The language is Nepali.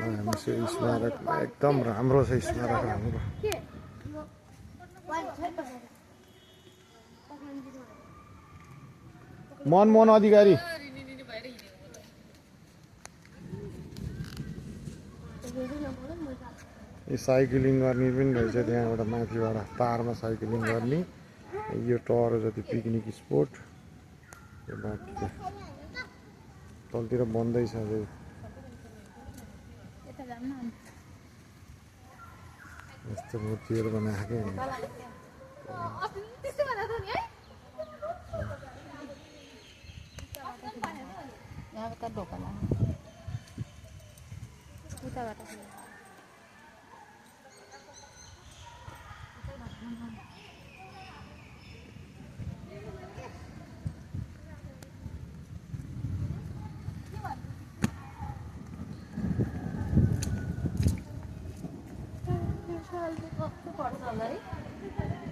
स्मारक एकदम राम्रो छ स्मारक राम्रो मनमोहन अधिकारी यो साइक्लिङ गर्ने पनि रहेछ त्यहाँबाट माथिबाट तारमा साइक्लिङ गर्ने यो टहरो जति पिकनिक स्पोट यो बाँकी तलतिर बन्दै छ अझै यस्तो मूर्तिहरू बनाएको पर्छ होला है